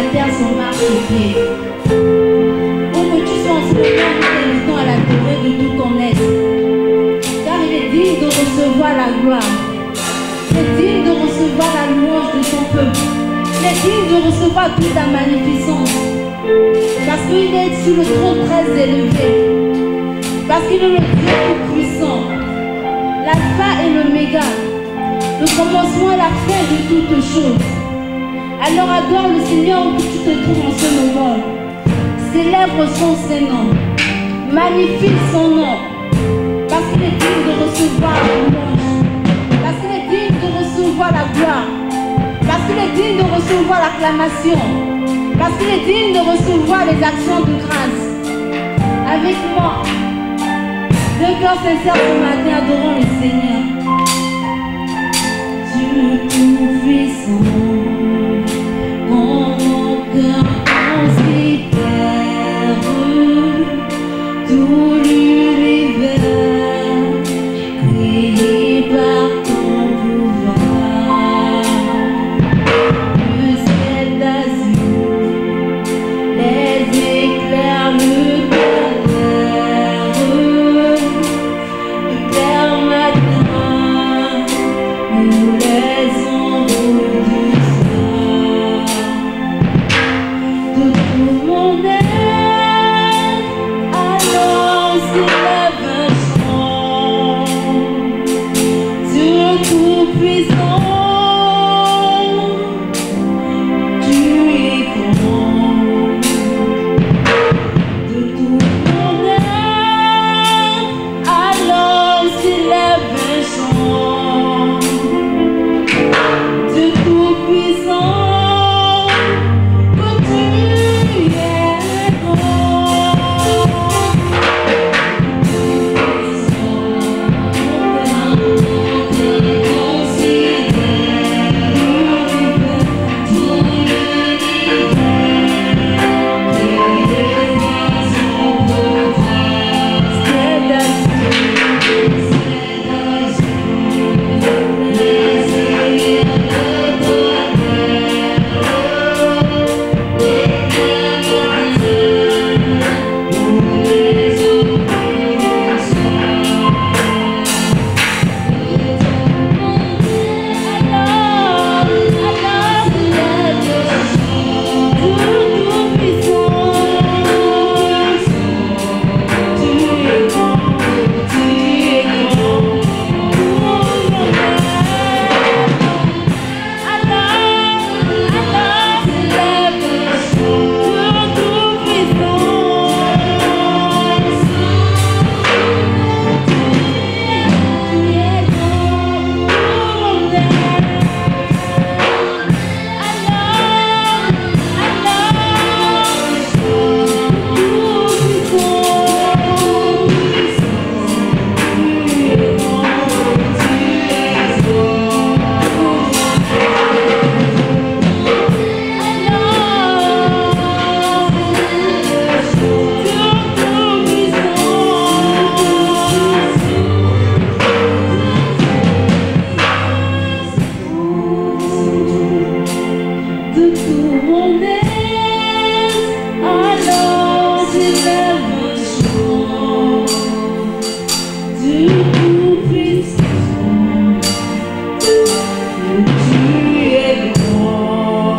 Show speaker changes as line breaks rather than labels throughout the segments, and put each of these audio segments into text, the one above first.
la terre son marche-pied. Pour que tu sois en ce moment, nous t'invitons à l'adorer de tout ton être. Car il est digne de recevoir la gloire. Il est digne de recevoir la louange de son peuple. Il est digne de recevoir toute la magnificence. Parce qu'il est sur le trône très élevé. Parce qu'il est le Dieu tout-puissant. L'alpha et l'oméga. Le commencement et la fin de toutes choses. Alors adore le Seigneur où tu te trouves en ce moment. Célèbre son Saint-Nom. Magnifie son nom. Parce qu'il est digne de recevoir la louange. Parce qu'il est digne de recevoir la gloire. Parce qu'il est digne de recevoir l'acclamation. Parce qu'il est digne de recevoir les actions de grâce. Avec moi, de cœur sincère ce matin, adorons le Seigneur. Dieu tout-puissant, quand mon cœur considère tout l'univers, créé par ton pouvoir, le ciel d'azur, les éclairs, le clair matin, nous les ombres du soir, de tout mon être, alors s'élève un chant, Dieu tout-puissant, tu es grand, de tout mon être, alors s'élève un chant, Dieu tout-puissant, que tu es grand.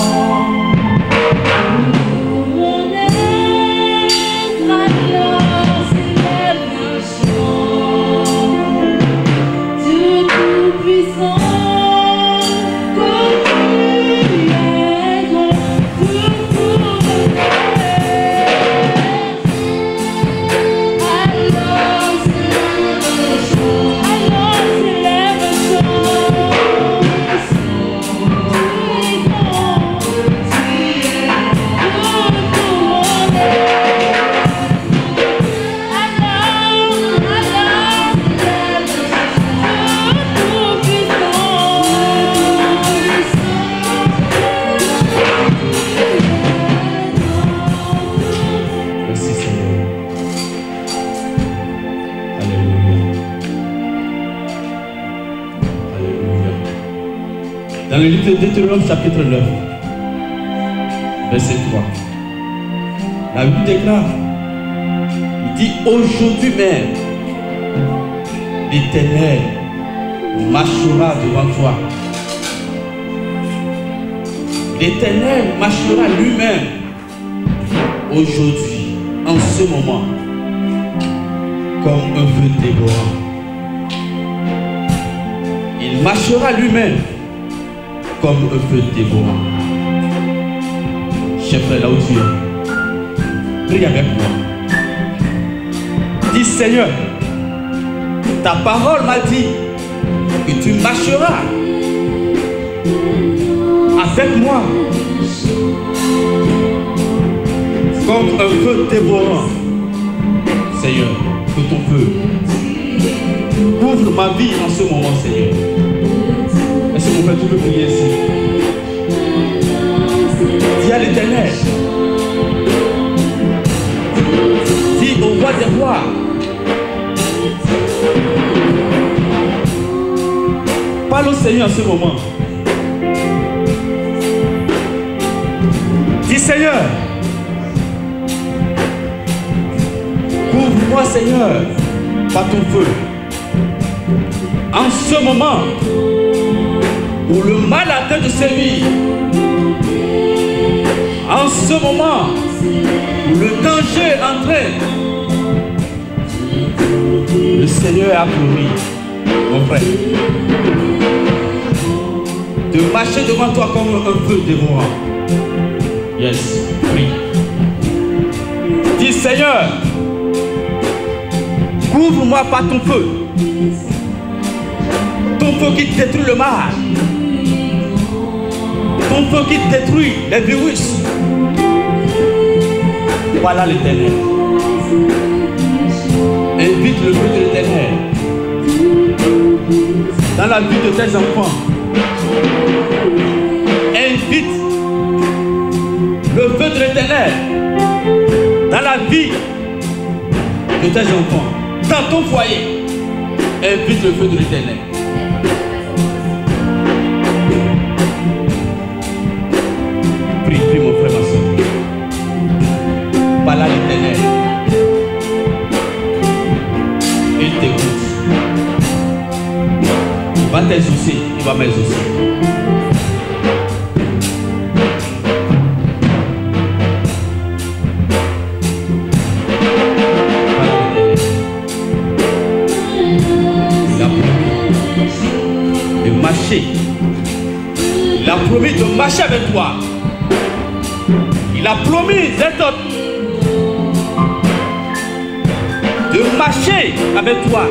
Dans le livre de Deutéronome chapitre 9, verset 3. La Bible déclare, il dit aujourd'hui même, l'Éternel marchera devant toi. L'Éternel marchera lui-même aujourd'hui, en ce moment, comme un feu dévorant. Il marchera lui-même comme un feu dévorant. Chef frère, là où tu es, prie avec moi. Dis Seigneur, ta parole m'a dit que tu marcheras avec moi comme un feu dévorant. Seigneur, que ton feu couvre ma vie en ce moment, Seigneur. Est-ce que mon frère, tu peux prier ici? Dis à l'Éternel, dis au roi des rois, parle au Seigneur en ce moment. Dis Seigneur, couvre-moi Seigneur par ton feu. En ce moment où le mal a atteint de sévir, en ce moment où le danger est entré, le Seigneur a promis, mon frère, de marcher devant toi comme un feu dévorant. Yes, prie. Dis Seigneur, couvre-moi par ton feu. Ton feu qui détruit le mal. Ton feu qui détruit les virus. Voilà l'Éternel. Invite le feu de l'Éternel dans la vie de tes enfants. Invite le feu de l'Éternel dans la vie de tes enfants, dans ton foyer. Invite le feu de l'Éternel. Prie, prie mon frère, ma soeur. Parle à l'Éternel. Il t'écoute. Il va t'exaucer, il va m'exaucer. Il a promis de marcher avec toi. Il a promis de marcher avec toi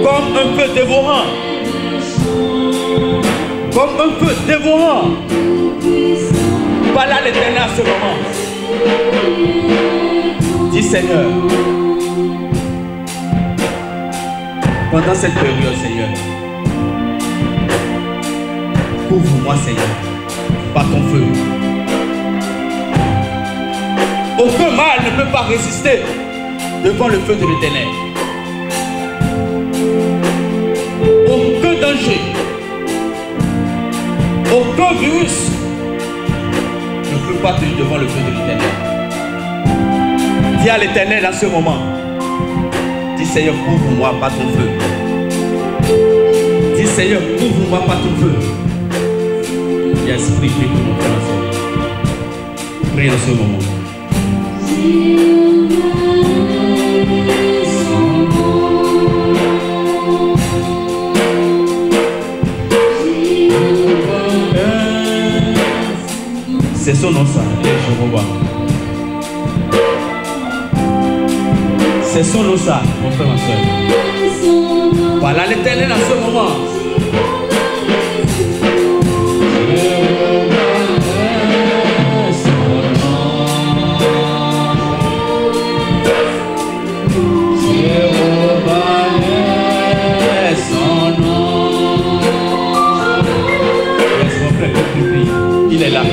comme un feu dévorant. Comme un feu dévorant. Voilà l'Éternel à ce moment. Dis Seigneur, pendant cette période, Seigneur, couvre-moi, Seigneur, par ton feu. Aucun mal ne peut pas résister devant le feu de l'Éternel. Aucun danger, aucun virus ne peut pas tenir devant le feu de l'Éternel. Dis à l'Éternel en ce moment. Dis Seigneur, couvre-moi par ton feu. Dis Seigneur, couvre-moi par ton feu. Yes, prie, prie pour mon frère. Prie en ce moment. C'est son nom ça, Jéhovah. C'est son nom ça, mon frère, ma soeur. Voilà l'Éternel en ce moment. Il est là.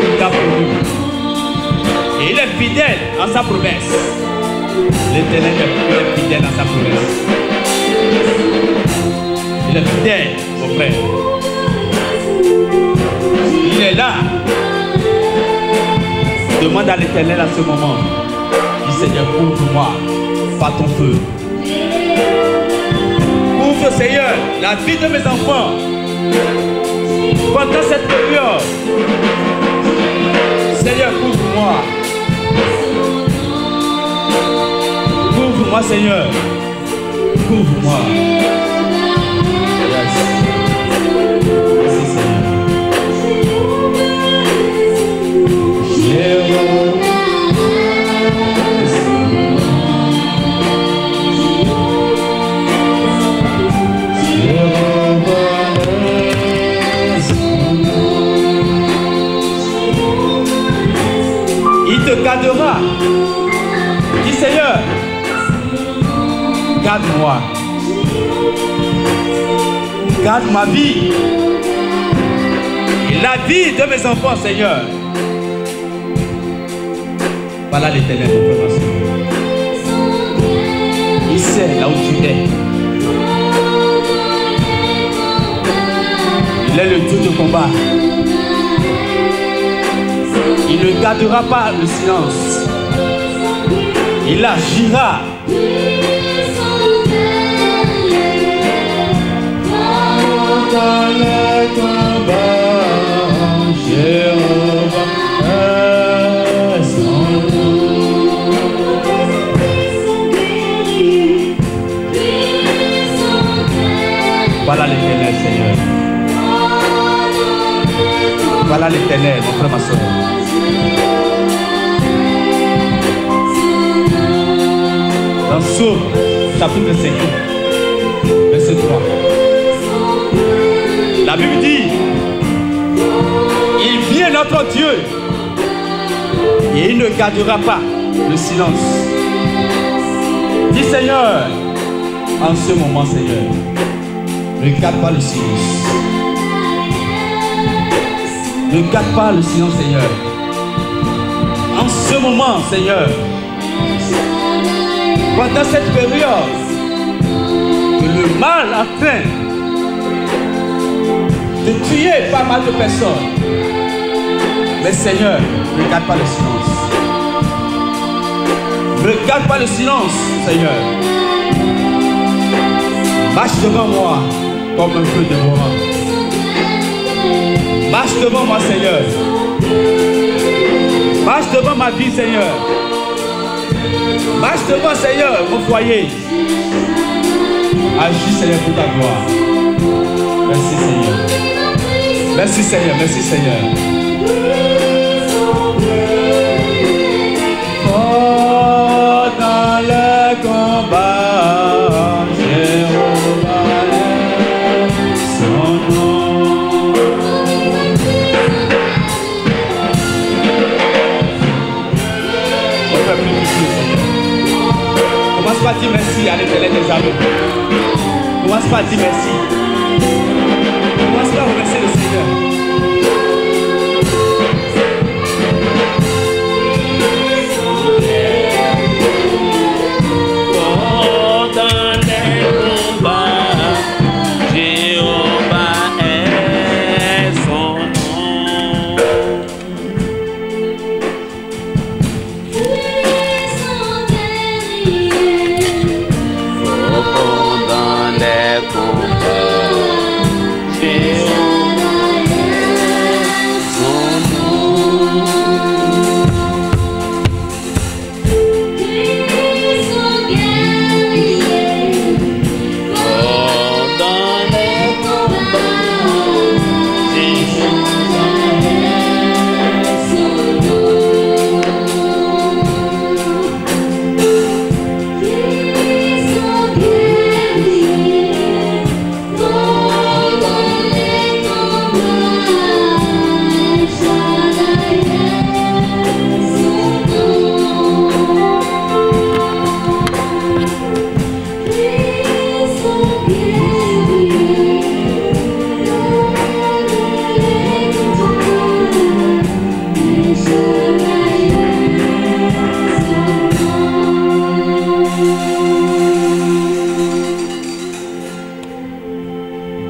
Il t'a promis. Et il est fidèle à sa promesse. L'Éternel est fidèle à sa promesse. Il est fidèle, mon frère. Demande à l'Éternel à ce moment. Dis Seigneur, couvre-moi par ton feu. Couvre Seigneur la vie de mes enfants pendant cette période. Seigneur, couvre-moi. Couvre-moi Seigneur. Couvre-moi. Yes. Merci Seigneur. Il te gardera. Dis Seigneur, garde-moi. Garde ma vie. Et la vie de mes enfants, Seigneur. Voilà l'Éternel de préparation. Il sait là où tu es. Il est le Dieu de combat. Il ne gardera pas le silence. Il agira. Dans le combat, Jéhovah est son nom. Voilà l'Éternel, Seigneur. Voilà l'Éternel, mon frère, ma soeur. Dans Psaume, chapitre 5, verset 3. La Bible dit, il vient notre Dieu et il ne gardera pas le silence. Dis Seigneur, en ce moment Seigneur, ne garde pas le silence. Ne garde pas le silence Seigneur. En ce moment Seigneur, pendant cette période que le mal a fait de tuer pas mal de personnes, mais Seigneur, ne garde pas le silence. Ne garde pas le silence, Seigneur. Marche devant moi comme un feu dévorant. Marche devant moi, Seigneur. Marche devant ma vie, Seigneur. Marche devant, Seigneur, mon foyer. Agis, Seigneur, pour ta gloire. Merci, Seigneur. Merci, Seigneur. Merci, Seigneur. Oh, dans le combat, Jéhovah est son nom. On peut plus difficile, Seigneur. Commence par dire merci à l'Éternel des armées. Commence par dire merci. Commence par remercier le Seigneur.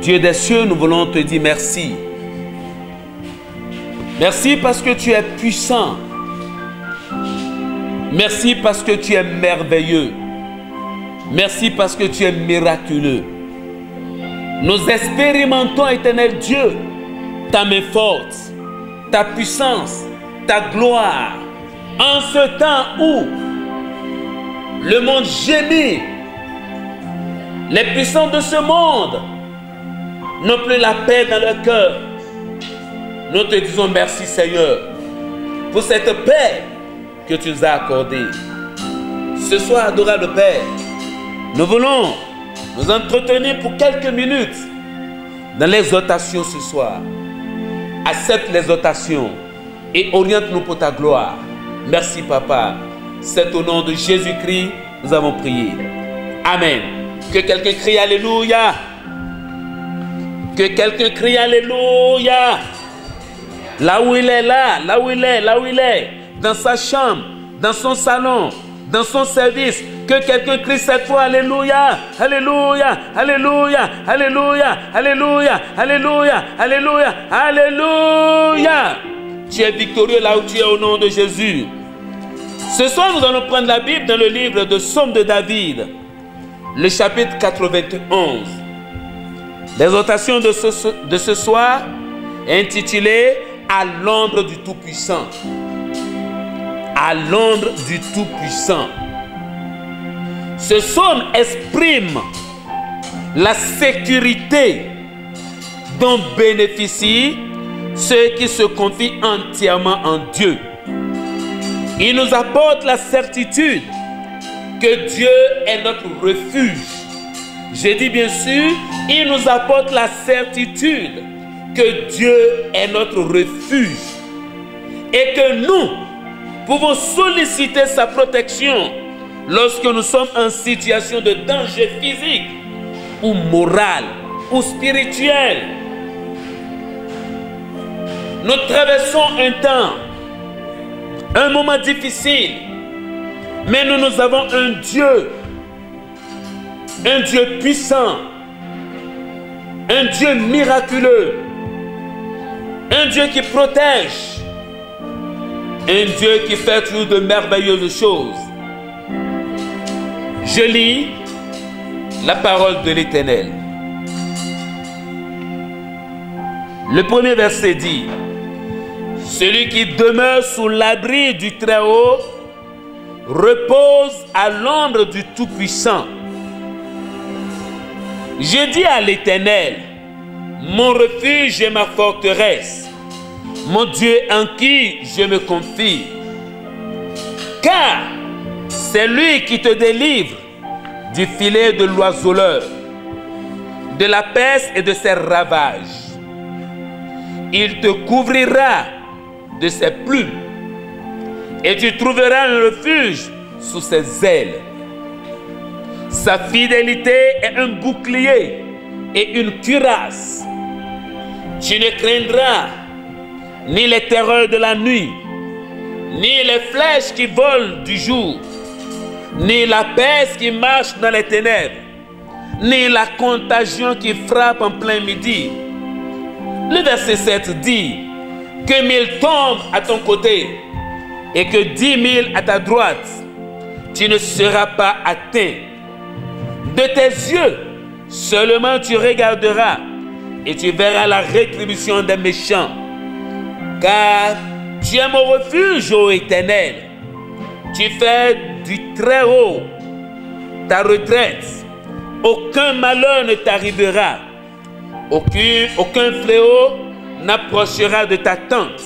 Dieu des cieux, nous voulons te dire merci. Merci parce que tu es puissant. Merci parce que tu es merveilleux. Merci parce que tu es miraculeux. Nous expérimentons, éternel Dieu, ta main forte, ta puissance, ta gloire. En ce temps où le monde gémit, les puissants de ce monde n'ont plus la paix dans leur cœur. Nous te disons merci, Seigneur, pour cette paix que tu nous as accordée. Ce soir, adorable Père, nous voulons nous entretenir pour quelques minutes dans l'exhortation ce soir. Accepte l'exhortation et oriente-nous pour ta gloire. Merci, Papa. C'est au nom de Jésus-Christ nous avons prié. Amen. Que quelqu'un crie Alléluia. Que quelqu'un crie Alléluia. Là où il est, là où il est, dans sa chambre, dans son salon, dans son service, que quelqu'un crie cette fois Alléluia, Alléluia, Alléluia, Alléluia, Alléluia, Alléluia, Alléluia, Alléluia. Tu es victorieux là où tu es au nom de Jésus. Ce soir, nous allons prendre la Bible dans le livre de Psaume de David, le chapitre 91. L'exhortation de ce soir est intitulée « À l'ombre du Tout-Puissant ». À l'ombre du Tout-Puissant. Ce psaume exprime la sécurité dont bénéficient ceux qui se confient entièrement en Dieu. Il nous apporte la certitude que Dieu est notre refuge. Je dis bien sûr, il nous apporte la certitude que Dieu est notre refuge et que nous pouvons solliciter sa protection lorsque nous sommes en situation de danger physique ou moral ou spirituel. Nous traversons un temps, un moment difficile, mais nous avons un Dieu puissant, un Dieu miraculeux, un Dieu qui protège, un Dieu qui fait toujours de merveilleuses choses. Je lis la parole de l'Éternel. Le premier verset dit: celui qui demeure sous l'abri du Très-Haut repose à l'ombre du Tout-Puissant. Je dis à l'Éternel, mon refuge et ma forteresse, mon Dieu en qui je me confie. Car c'est lui qui te délivre du filet de l'oiseleur, de la peste et de ses ravages. Il te couvrira de ses plumes et tu trouveras un refuge sous ses ailes. Sa fidélité est un bouclier et une cuirasse. Tu ne craindras ni les terreurs de la nuit, ni les flèches qui volent du jour, ni la peste qui marche dans les ténèbres, ni la contagion qui frappe en plein midi. Le verset 7 dit que 1000 tombent à ton côté et que 10 000 à ta droite, tu ne seras pas atteint. De tes yeux seulement tu regarderas et tu verras la rétribution des méchants. Car tu es mon refuge, ô Éternel. Tu fais du Très-Haut ta retraite. Aucun malheur ne t'arrivera. Aucun fléau n'approchera de ta tente.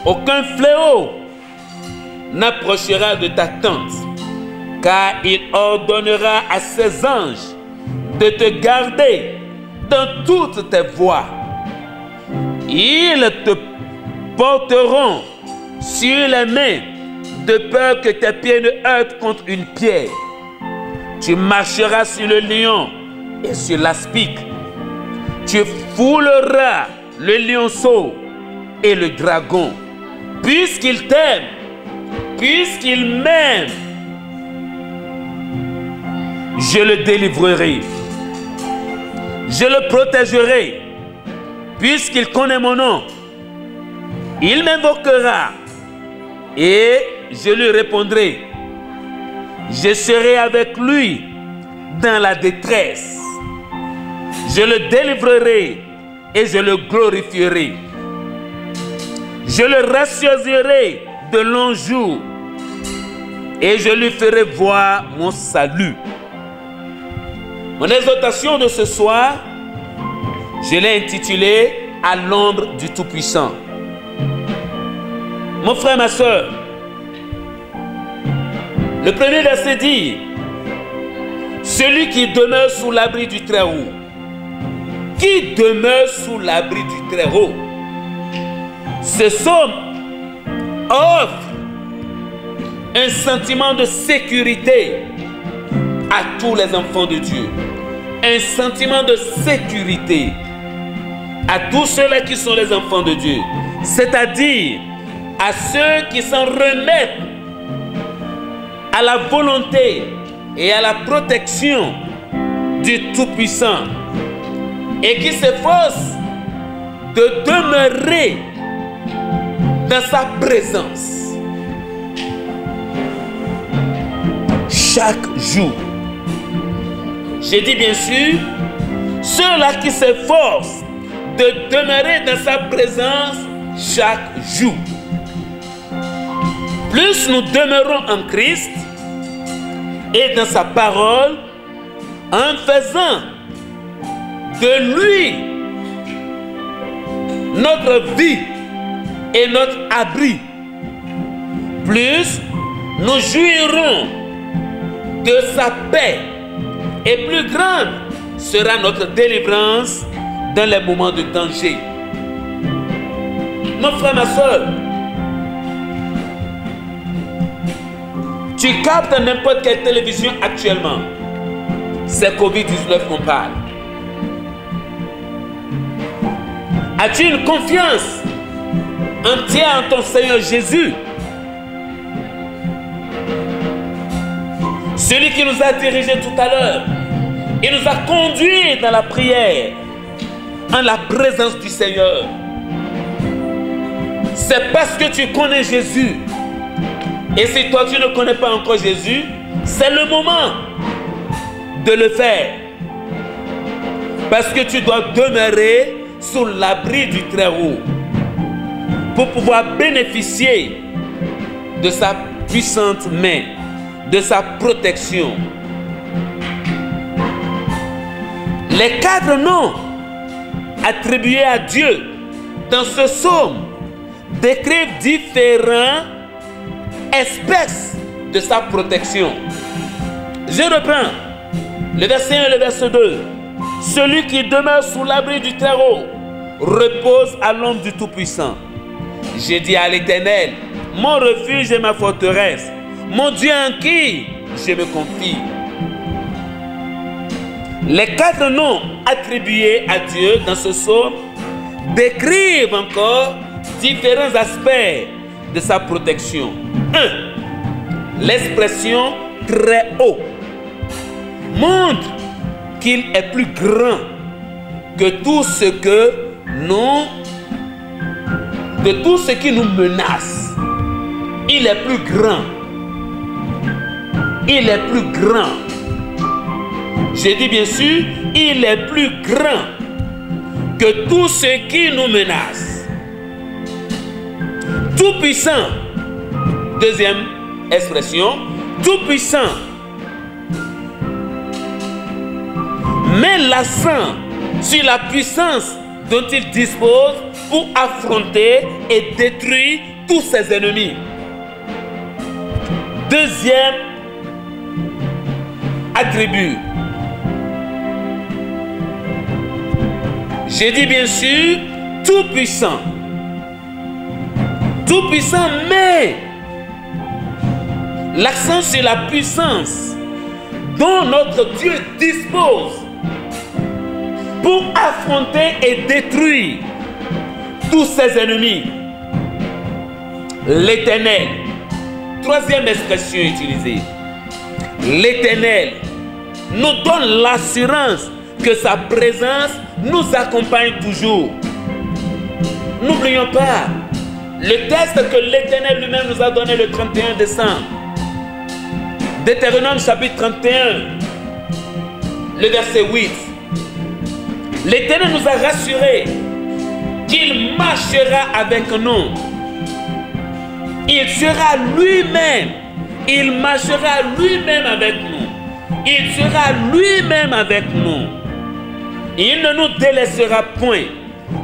Aucun fléau n'approchera de ta tente. Car il ordonnera à ses anges de te garder dans toutes tes voies. Ils te porteront sur les mains de peur que tes pieds ne heurtent contre une pierre. Tu marcheras sur le lion et sur l'aspic. Tu fouleras le lionceau et le dragon. Puisqu'il t'aime, puisqu'il m'aime, je le délivrerai. Je le protégerai. Puisqu'il connaît mon nom, il m'invoquera et je lui répondrai. Je serai avec lui dans la détresse. Je le délivrerai et je le glorifierai. Je le rassasirai de longs jours et je lui ferai voir mon salut. Mon exhortation de ce soir, je l'ai intitulée « À l'ombre du Tout-Puissant ». Mon frère, ma soeur, le premier verset dit « Celui qui demeure sous l'abri du Très-Haut ». Qui demeure sous l'abri du Très-Haut? Ce psaume offre un sentiment de sécurité à tous les enfants de Dieu. Un sentiment de sécurité à tous ceux-là qui sont les enfants de Dieu. C'est-à-dire à ceux qui s'en remettent à la volonté et à la protection du Tout-Puissant et qui s'efforcent de demeurer dans sa présence chaque jour. J'ai dit bien sûr, ceux-là qui s'efforcent de demeurer dans sa présence chaque jour. Plus nous demeurons en Christ et dans sa parole, en faisant de lui notre vie et notre abri, plus nous jouirons de sa paix et plus grande sera notre délivrance dans les moments de danger. Mon frère, ma soeur, tu captes n'importe quelle télévision actuellement, c'est Covid-19 qu'on parle. As-tu une confiance entière en ton Seigneur Jésus? Celui qui nous a dirigés tout à l'heure et nous a conduits dans la prière, en la présence du Seigneur. C'est parce que tu connais Jésus. Et si toi tu ne connais pas encore Jésus, c'est le moment de le faire. Parce que tu dois demeurer sous l'abri du Très-Haut pour pouvoir bénéficier de sa puissante main, de sa protection. Les 4 noms attribués à Dieu dans ce psaume décrivent différentes espèces de sa protection. Je reprends le verset 1 et le verset 2. Celui qui demeure sous l'abri du Très-Haut repose à l'ombre du Tout-Puissant. J'ai dit à l'Éternel, mon refuge et ma forteresse, mon Dieu en qui je me confie. Les 4 noms attribués à Dieu dans ce psaume décrivent encore différents aspects de sa protection. 1. L'expression très haut montre qu'il est plus grand que tout ce que nous, de tout ce qui nous menace. Il est plus grand. Il est plus grand. J'ai dit bien sûr, il est plus grand que tout ce qui nous menace. Tout puissant. Deuxième expression, tout puissant. Met l'accent sur la puissance dont il dispose pour affronter et détruire tous ses ennemis. Deuxième attribut. J'ai dit bien sûr, tout puissant. Tout puissant met l'accent sur la puissance dont notre Dieu dispose pour affronter et détruire tous ses ennemis. L'Éternel. Troisième expression utilisée. L'Éternel nous donne l'assurance que sa présence nous accompagne toujours. N'oublions pas, Le texte que l'Éternel lui-même nous a donné le 31 décembre. Deutéronome chapitre 31, le verset 8. L'Éternel nous a rassurés qu'il marchera avec nous. Il sera lui-même. Il marchera lui-même avec nous. Il sera lui-même avec nous. Il ne nous délaissera point.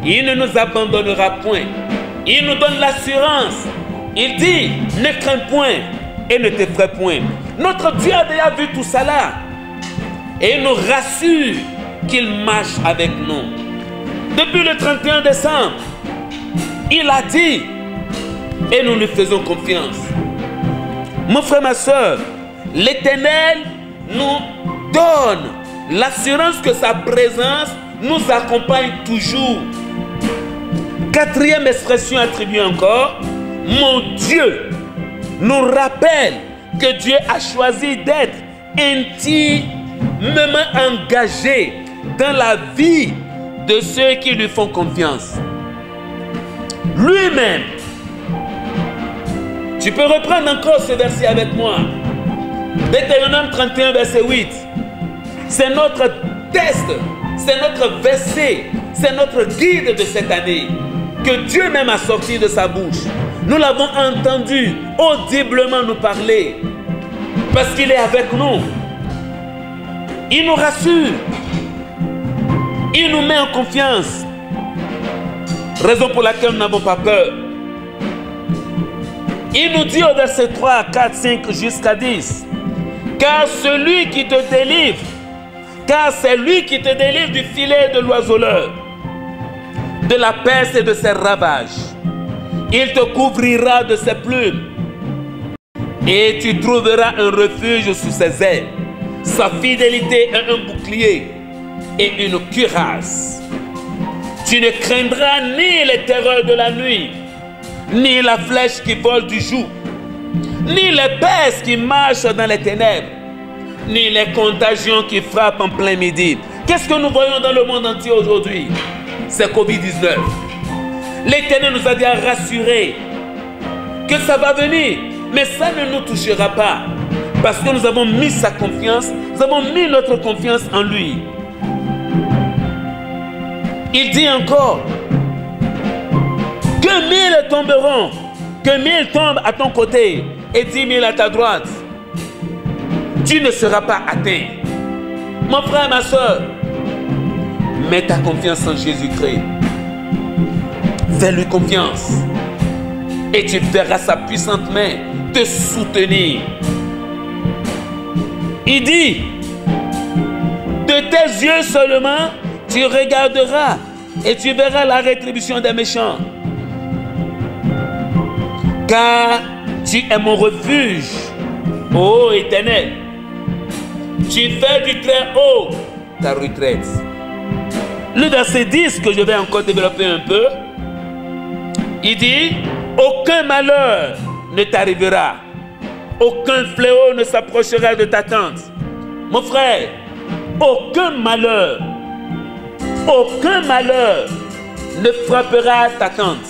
Il ne nous abandonnera point. Il nous donne l'assurance. Il dit, ne crains point et ne t'effraie point. Notre Dieu a déjà vu tout ça là. Et il nous rassure qu'il marche avec nous. Depuis le 31 décembre, il a dit, et nous lui faisons confiance. Mon frère, ma soeur, l'Éternel nous donne l'assurance que sa présence nous accompagne toujours. Quatrième expression attribuée encore, mon Dieu nous rappelle que Dieu a choisi d'être intimement engagé dans la vie de ceux qui lui font confiance. Lui-même, tu peux reprendre encore ce verset avec moi. Deutéronome 31, verset 8. C'est notre test, c'est notre verset, c'est notre guide de cette année que Dieu même a sorti de sa bouche. Nous l'avons entendu audiblement nous parler parce qu'il est avec nous. Il nous rassure. Il nous met en confiance. Raison pour laquelle nous n'avons pas peur. Il nous dit au verset 3, 4, 5 jusqu'à 10. Car celui qui te délivre, car c'est lui qui te délivre du filet de l'oiseleur, de la peste et de ses ravages. Il te couvrira de ses plumes et tu trouveras un refuge sous ses ailes. Sa fidélité est un bouclier et une cuirasse. Tu ne craindras ni les terreurs de la nuit, ni la flèche qui vole du jour, ni les pestes qui marchent dans les ténèbres, ni les contagions qui frappent en plein midi. Qu'est-ce que nous voyons dans le monde entier aujourd'hui? C'est Covid-19. L'Éternel nous a déjà rassurés que ça va venir, mais ça ne nous touchera pas. Parce que nous avons mis sa confiance, nous avons mis notre confiance en lui. Il dit encore que 1000 tomberont, que 1000 tombent à ton côté et 10 000 à ta droite. Tu ne seras pas atteint. Mon frère, ma soeur, mets ta confiance en Jésus-Christ. Fais-lui confiance. Et tu verras sa puissante main te soutenir. Il dit, de tes yeux seulement, tu regarderas et tu verras la rétribution des méchants. Car tu es mon refuge, ô Éternel. Tu fais du très haut ta retraite. Le verset 10 que je vais encore développer un peu, il dit, aucun malheur ne t'arrivera, aucun fléau ne s'approchera de ta tente. Mon frère, aucun malheur ne frappera ta tente.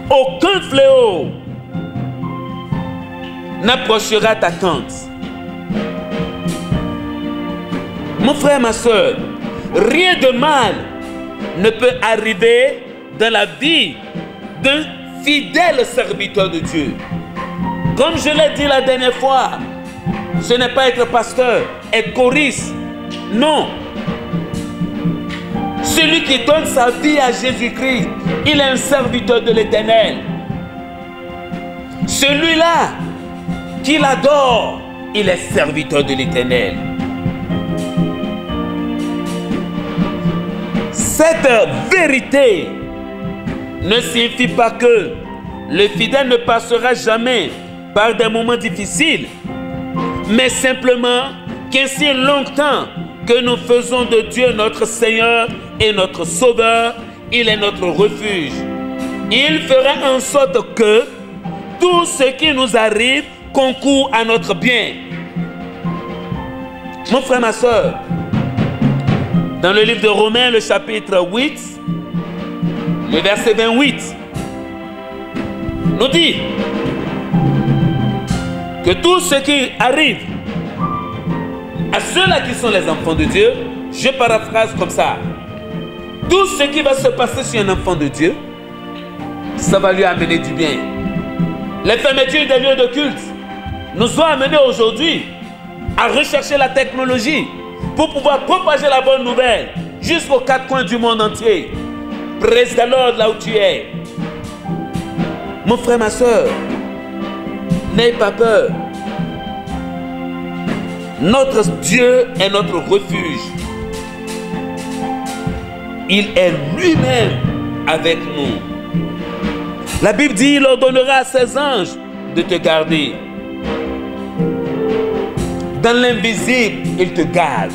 Aucun fléau n'approchera ta tente. Mon frère, ma soeur, rien de mal ne peut arriver dans la vie d'un fidèle serviteur de Dieu. Comme je l'ai dit la dernière fois, ce n'est pas être pasteur, être choriste. Non. Celui qui donne sa vie à Jésus-Christ, il est un serviteur de l'Éternel. Celui-là qui l'adore, il est serviteur de l'Éternel. Cette vérité ne signifie pas que le fidèle ne passera jamais par des moments difficiles, mais simplement qu'ainsi longtemps que nous faisons de Dieu notre Seigneur et notre Sauveur, il est notre refuge. Il fera en sorte que tout ce qui nous arrive concourt à notre bien. Mon frère, ma soeur, dans le livre de Romains, le chapitre 8, le verset 28, nous dit que tout ce qui arrive à ceux-là qui sont les enfants de Dieu, je paraphrase comme ça, tout ce qui va se passer sur un enfant de Dieu, ça va lui amener du bien. Les fermetures des lieux de culte nous ont amenés aujourd'hui à rechercher la technologie pour pouvoir propager la bonne nouvelle jusqu'aux quatre coins du monde entier. Praise the Lord là où tu es. Mon frère, ma soeur, n'aie pas peur. Notre Dieu est notre refuge. Il est lui-même avec nous. La Bible dit, il ordonnera à ses anges de te garder. Dans l'invisible, il te garde.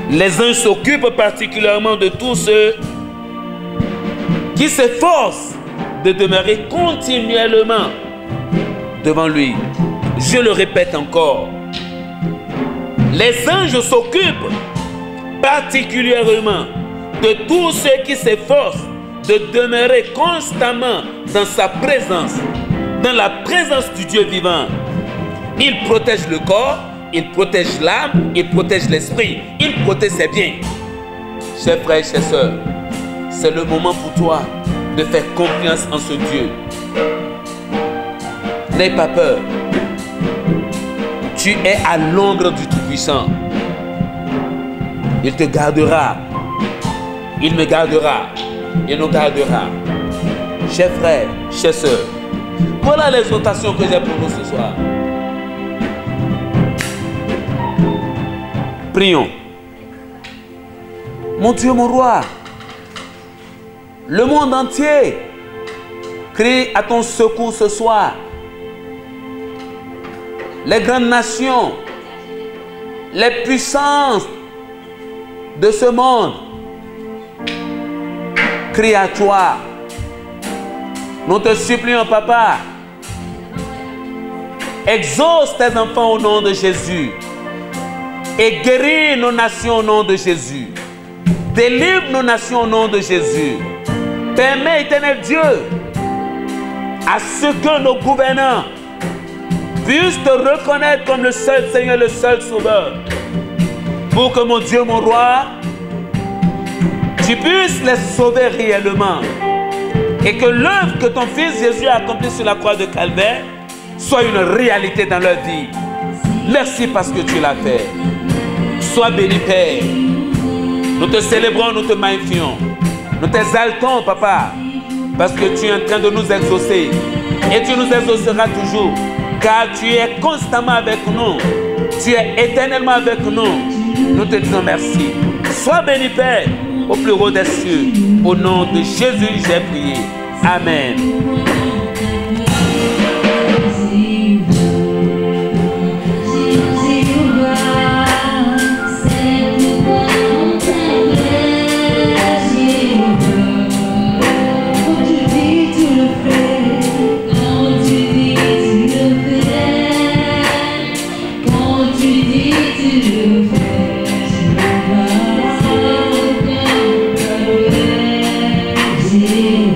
Les anges s'occupent particulièrement de tous ceux qui s'efforcent de demeurer continuellement devant lui. Je le répète encore. Les anges s'occupent particulièrement de tous ceux qui s'efforcent de demeurer constamment dans sa présence, dans la présence du Dieu vivant. Il protège le corps, il protège l'âme, il protège l'esprit, il protège ses biens. Chers frères, chers sœurs, c'est le moment pour toi de faire confiance en ce Dieu. N'aie pas peur. Tu es à l'ombre du Tout-Puissant. Il te gardera. Il me gardera. Il nous gardera. Chers frères, chers sœurs, voilà l'exhortation que j'ai pour nous ce soir. Prions. Mon Dieu, mon roi, le monde entier crie à ton secours ce soir. Les grandes nations, les puissances de ce monde crient à toi. Nous te supplions, Papa, exauce tes enfants au nom de Jésus et guéris nos nations au nom de Jésus. Délivre nos nations au nom de Jésus. Permets, éternel Dieu, à ce que nos gouvernants puissent te reconnaître comme le seul Seigneur, le seul Sauveur. Pour que, mon Dieu, mon roi, tu puisses les sauver réellement. Et que l'œuvre que ton Fils Jésus a accomplie sur la croix de Calvaire soit une réalité dans leur vie. Merci parce que tu l'as fait. Sois béni, Père. Nous te célébrons, nous te magnifions. Nous t'exaltons, Papa, parce que tu es en train de nous exaucer. Et tu nous exauceras toujours. Car tu es constamment avec nous. Tu es éternellement avec nous. Nous te disons merci. Sois béni, Père, au plus haut des cieux. Au nom de Jésus, j'ai prié. Amen.
Yeah.